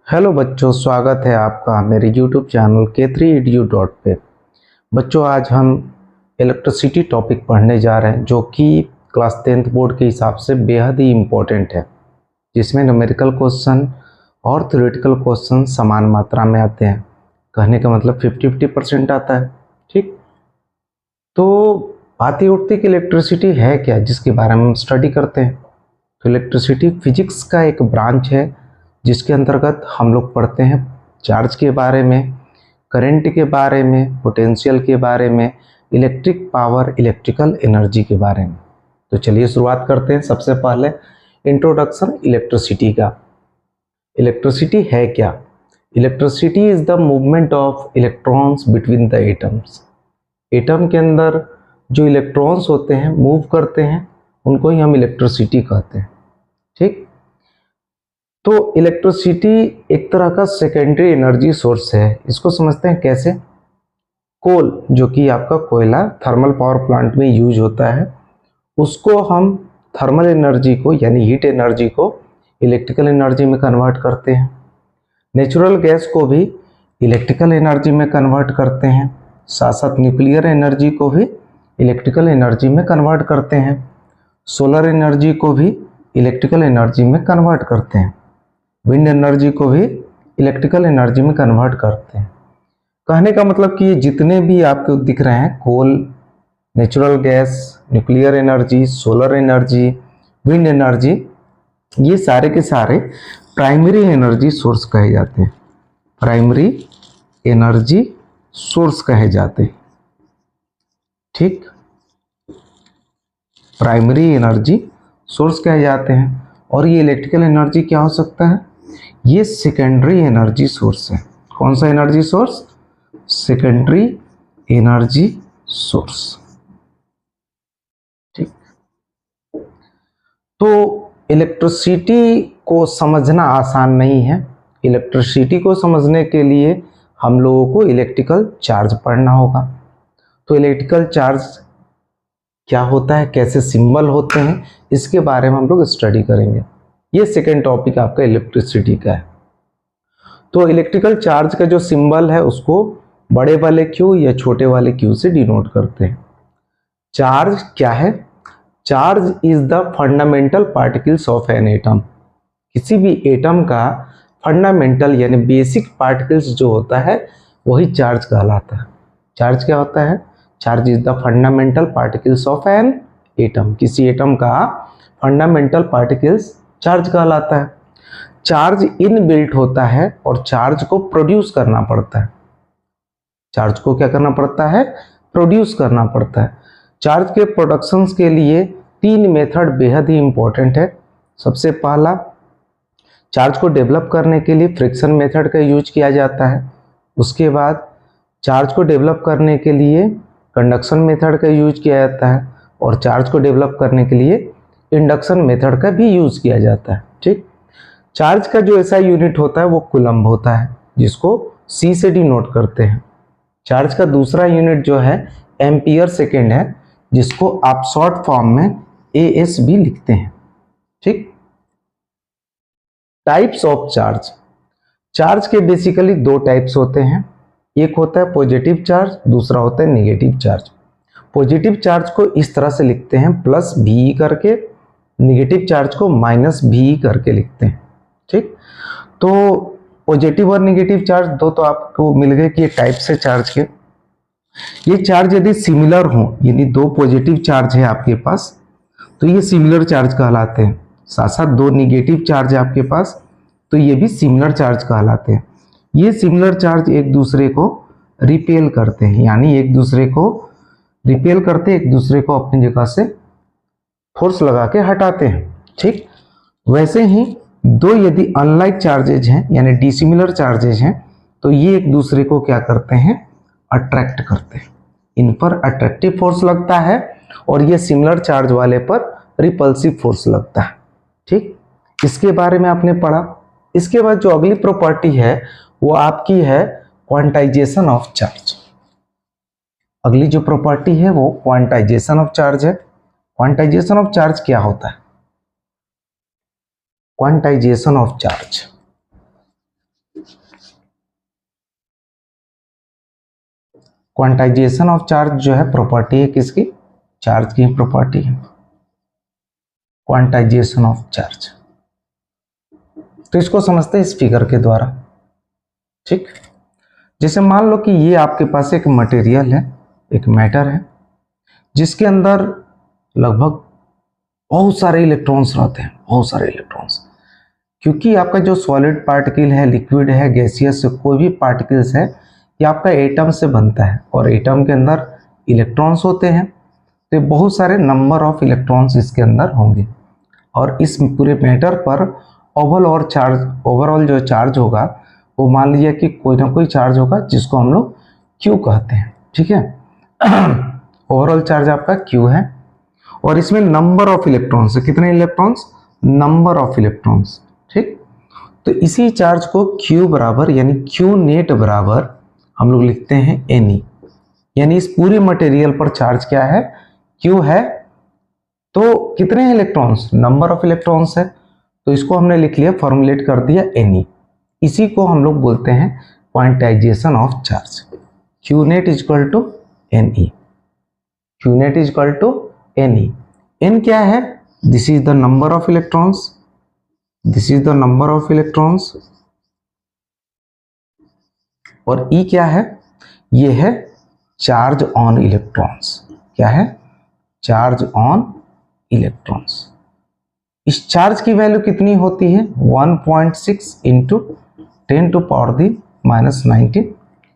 Hello बच्चों, स्वागत है आपका मेरे YouTube चैनल K3edu पे। बच्चों, आज हम इलेक्ट्रिसिटी टॉपिक पढ़ने जा रहे हैं जो कि क्लास 10th बोर्ड के हिसाब से बेहद ही इम्पोर्टेंट है, जिसमें न्यूमेरिकल क्वेश्चन और थ्योरेटिकल क्वेश्चन समान मात्रा में आते हैं। कहने का मतलब 50-50% आता है। ठीक, तो बात ये उठती कि इलेक्ट्रिसिटी है क्या, जिसके बारे में हम स्टडी करते हैं। तो इलेक्ट्रिसिटी फिजिक्स का एक ब्रांच है जिसके अंतर्गत हम लोग पढ़ते हैं चार्ज के बारे में, करंट के बारे में, पोटेंशियल के बारे में, इलेक्ट्रिक पावर, इलेक्ट्रिकल एनर्जी के बारे में। तो चलिए शुरुआत करते हैं। सबसे पहले इंट्रोडक्शन इलेक्ट्रिसिटी का। इलेक्ट्रिसिटी है क्या? Electricity is the movement of electrons between the atoms. Atom के अंदर जो इलेक्ट्रॉन्स होते हैं मूव करते हैं, उनको ही हम इलेक्ट्रिसिटी कहते हैं। ठीक, तो इलेक्ट्रिसिटी एक तरह का सेकेंडरी एनर्जी सोर्स है। इसको समझते हैं कैसे? कोल, जो कि आपका कोयला थर्मल पावर प्लांट में यूज होता है, उसको हम थर्मल एनर्जी को यानी हीट एनर्जी को इलेक्ट्रिकल एनर्जी में कन्वर्ट करते हैं। नेचुरल गैस को भी इलेक्ट्रिकल एनर्जी में कन्वर्ट करते हैं। साथ साथ न्यूक्लियर एनर्जी को भी इलेक्ट्रिकल एनर्जी में कन्वर्ट करते हैं। सोलर एनर्जी को भी इलेक्ट्रिकल एनर्जी में कन्वर्ट करते हैं। विंड एनर्जी को भी इलेक्ट्रिकल एनर्जी में कन्वर्ट करते हैं। कहने का मतलब कि ये जितने भी आपको दिख रहे हैं, coal, natural gas, nuclear energy, solar energy, wind energy, ये सारे के सारे प्राइमरी एनर्जी सोर्स कहे जाते हैं। प्राइमरी एनर्जी सोर्स कहे जाते हैं। ठीक, प्राइमरी एनर्जी सोर्स कहे जाते हैं। और ये इलेक्ट्रिकल एनर्जी क्या हो सकता है? ये सेकेंडरी एनर्जी सोर्स है। कौन सा energy source? Secondary energy source. ठीक, तो इलेक्ट्रिसिटी को समझना आसान नहीं है। इलेक्ट्रिसिटी को समझने के लिए हम लोगों को इलेक्ट्रिकल चार्ज पढ़ना होगा। तो इलेक्ट्रिकल चार्ज क्या होता है, कैसे सिंबल होते हैं, इसके बारे में हम लोग स्टडी करेंगे। ये सेकेंड टॉपिक आपका इलेक्ट्रिसिटी का है। तो इलेक्ट्रिकल चार्ज का जो सिंबल है उसको बड़े वाले क्यू या छोटे वाले क्यू से डिनोट करते हैं। चार्ज क्या है? Charge is the fundamental particles of an atom. किसी भी एटम का फंडामेंटल यानी बेसिक पार्टिकल्स जो होता है वही चार्ज कहलाता है। चार्ज क्या होता है? Charge is the fundamental particles of an atom. किसी एटम का फंडामेंटल पार्टिकल्स चार्ज कहलाता है। चार्ज इनबिल्ट होता है और चार्ज को प्रोड्यूस करना पड़ता है। चार्ज को क्या करना पड़ता है? प्रोड्यूस करना पड़ता है। चार्ज के प्रोडक्शंस के लिए 3 मेथड बेहद ही इंपॉर्टेंट है। सबसे पहला, चार्ज को डेवलप करने के लिए फ्रिक्शन मेथड का यूज किया जाता है। उसके बाद चार्ज को डेवलप करने के लिए कंडक्शन मेथड का यूज किया जाता है और चार्ज को डेवलप करने के लिए इंडक्शन मेथड का भी यूज किया जाता है। ठीक, चार्ज का जो ऐसा यूनिट होता है वो कूलम्ब होता है, जिसको C से डिनोट करते हैं। चार्ज का दूसरा यूनिट जो है एम्पियर सेकेंड है, जिसको आप शॉर्ट फॉर्म में AS भी लिखते हैं। ठीक, टाइप्स ऑफ चार्ज। चार्ज के बेसिकली 2 टाइप्स होते हैं। एक होता है पॉजिटिव चार्ज, दूसरा होता है नेगेटिव चार्ज। पॉजिटिव चार्ज को इस तरह से लिखते हैं प्लस VE करके, नेगेटिव चार्ज को माइनस VE करके लिखते हैं। ठीक, तो पॉजिटिव और नेगेटिव चार्ज दो तो आपको मिल गए कि ये टाइप्स है चार्ज के। ये चार्ज यदि सिमिलर हो, यदि 2 पॉजिटिव चार्ज है आपके पास, तो ये सिमिलर चार्ज कहलाते हैं। साथ साथ 2 नेगेटिव चार्ज है आपके पास, तो ये भी सिमिलर चार्ज कहलाते हैं। ये सिमिलर चार्ज एक दूसरे को रिपेल करते हैं, यानी एक दूसरे को रिपेल करते हैं, एक दूसरे को अपनी जगह से फोर्स लगा के हटाते हैं। ठीक, वैसे ही 2 यदि अनलाइक चार्जेज हैं यानी डिसिमिलर चार्जेज हैं, तो ये एक दूसरे को क्या करते हैं? अट्रैक्ट करते हैं। इन पर अट्रैक्टिव फोर्स लगता है और ये सिमिलर चार्ज वाले पर रिपल्सिव फोर्स लगता है। ठीक, इसके बारे में आपने पढ़ा। इसके बाद जो अगली प्रॉपर्टी है वो आपकी है क्वांटाइजेशन ऑफ चार्ज। अगली जो प्रॉपर्टी है वो क्वांटाइजेशन ऑफ चार्ज है। क्वांटाइजेशन ऑफ चार्ज क्या होता है? Quantization of charge quantization of charge जो है प्रॉपर्टी है किसकी, चार्ज की प्रॉपर्टी है, क्वांटाइजेशन ऑफ चार्ज। तो इसको समझते हैं इस फिगर के द्वारा। ठीक, जैसे मान लो कि ये आपके पास एक मटेरियल है, एक मैटर है, जिसके अंदर लगभग बहुत सारे इलेक्ट्रॉन्स रहते हैं, बहुत सारे इलेक्ट्रॉन्स। क्योंकि आपका जो सॉलिड पार्टिकल है, लिक्विड है, गैसियस, कोई भी पार्टिकल्स है, ये आपका एटम से बनता है और एटम के अंदर इलेक्ट्रॉन्स होते हैं। तो बहुत सारे नंबर ऑफ इलेक्ट्रॉन्स इसके अंदर होंगे और इस पूरे मैटर पर ओवरऑल जो चार्ज होगा वो मान लीजिए कि कोई ना कोई चार्ज होगा जिसको हम लोग Q कहते हैं। ठीक है, ओवरऑल चार्ज आपका Q है और इसमें नंबर ऑफ इलेक्ट्रॉन्स है, कितने इलेक्ट्रॉन्स, नंबर ऑफ इलेक्ट्रॉन्स। ठीक, तो इसी चार्ज को Q बराबर यानी Q नेट बराबर हम लोग लिखते हैं Ne, यानी इस पूरे मटेरियल पर चार्ज क्या है, Q है। तो कितने इलेक्ट्रॉन्स, नंबर ऑफ इलेक्ट्रॉन्स है, तो इसको हमने लिख लिया, फॉर्मुलेट कर दिया Ne। इसी को हम लोग बोलते हैं quantization of charge. Q net is equal to Ne, Q net is equal to Ne। N क्या है, this is the number of electrons, this is the number of electrons, और E क्या है, ये है चार्ज ऑन इलेक्ट्रॉन्स। क्या है, charge on electrons. इस चार्ज की वैल्यू कितनी होती है, 1.6 इंटू 10⁻⁻19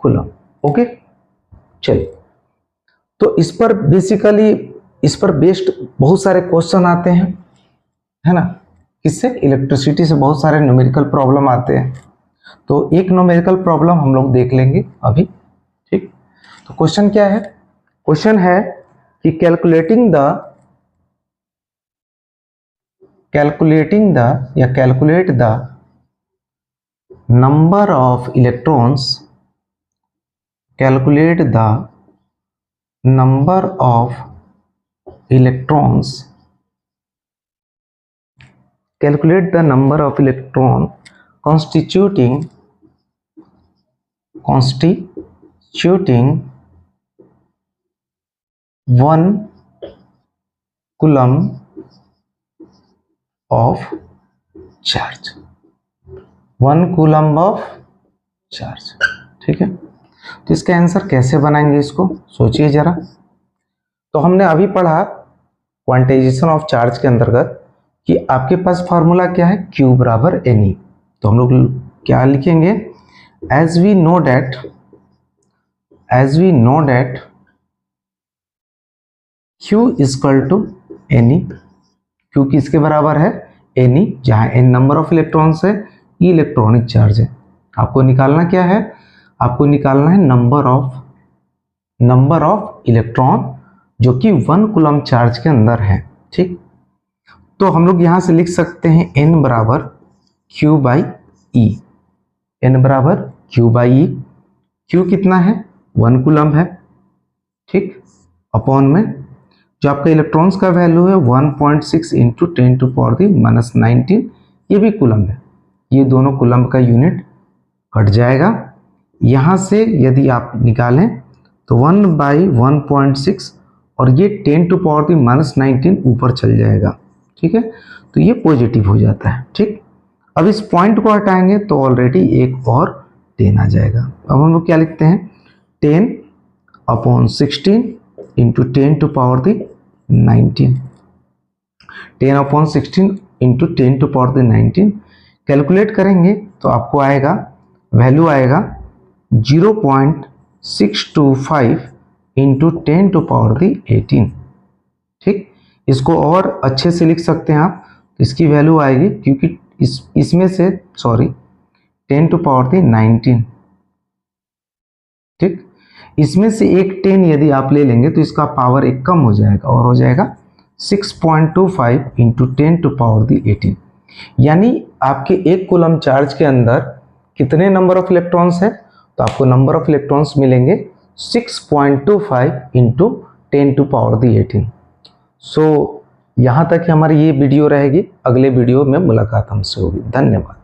कूलम। ओके, चलिए, तो इस पर बेसिकली इस पर बेस्ड बहुत सारे क्वेश्चन आते हैं, है ना, किससे, इलेक्ट्रिसिटी से बहुत सारे न्यूमेरिकल प्रॉब्लम आते हैं। तो एक न्यूमेरिकल प्रॉब्लम हम लोग देख लेंगे अभी। ठीक, तो क्वेश्चन क्या है, क्वेश्चन है कि calculate the number of electrons, calculate the number of electrons constituting 1 coulomb of charge, 1 coulomb of charge। ठीक है, तो इसका आंसर कैसे बनाएंगे, इसको सोचिए जरा। तो हमने अभी पढ़ा क्वांटाइजेशन ऑफ चार्ज के अंतर्गत कि आपके पास फॉर्मूला क्या है, Q बराबर Ne। तो हम लोग क्या लिखेंगे, as we know that Q equal to Ne। Q किसके बराबर है, Ne, जहां N नंबर ऑफ इलेक्ट्रॉन्स है, E इलेक्ट्रॉनिक चार्ज है। आपको निकालना क्या है, आपको निकालना है नंबर ऑफ इलेक्ट्रॉन जो कि 1 कूलम चार्ज के अंदर है। ठीक, तो हम लोग यहां से लिख सकते हैं N बराबर Q बाई E, N बराबर Q बाई E। Q कितना है, 1 कूलम है। ठीक, अपॉन में जो आपका इलेक्ट्रॉन्स का वैल्यू है 1.6 इंटू 10⁻⁻19, ये भी कूलम है, ये दोनों कूलम का यूनिट कट जाएगा। यहाँ से यदि आप निकालें तो 1/1.6 और ये 10⁻⁻19 ऊपर चल जाएगा। ठीक है, तो ये पॉजिटिव हो जाता है। ठीक, अब इस पॉइंट को हटाएंगे तो ऑलरेडी एक और 10 आ जाएगा। अब हम लोग क्या लिखते हैं, 10/16 इंटू 10⁻19, 10/16 इंटू 10⁻19 कैलकुलेट करेंगे तो आपको आएगा, वैल्यू आएगा 0.625 इंटू 10⁻18। ठीक, इसको और अच्छे से लिख सकते हैं आप, इसकी वैल्यू आएगी, क्योंकि इसमें से 10⁻19, ठीक, इसमें से एक 10 यदि आप ले लेंगे तो इसका पावर एक कम हो जाएगा और हो जाएगा 6.25 इंटू 10⁻18। यानी आपके एक कूलम चार्ज के अंदर कितने नंबर ऑफ इलेक्ट्रॉन्स है, तो आपको नंबर ऑफ इलेक्ट्रॉन्स मिलेंगे 6.25 इंटू 10⁻18। सो यहाँ तक हमारी ये वीडियो रहेगी, अगले वीडियो में मुलाकात हमसे होगी। धन्यवाद।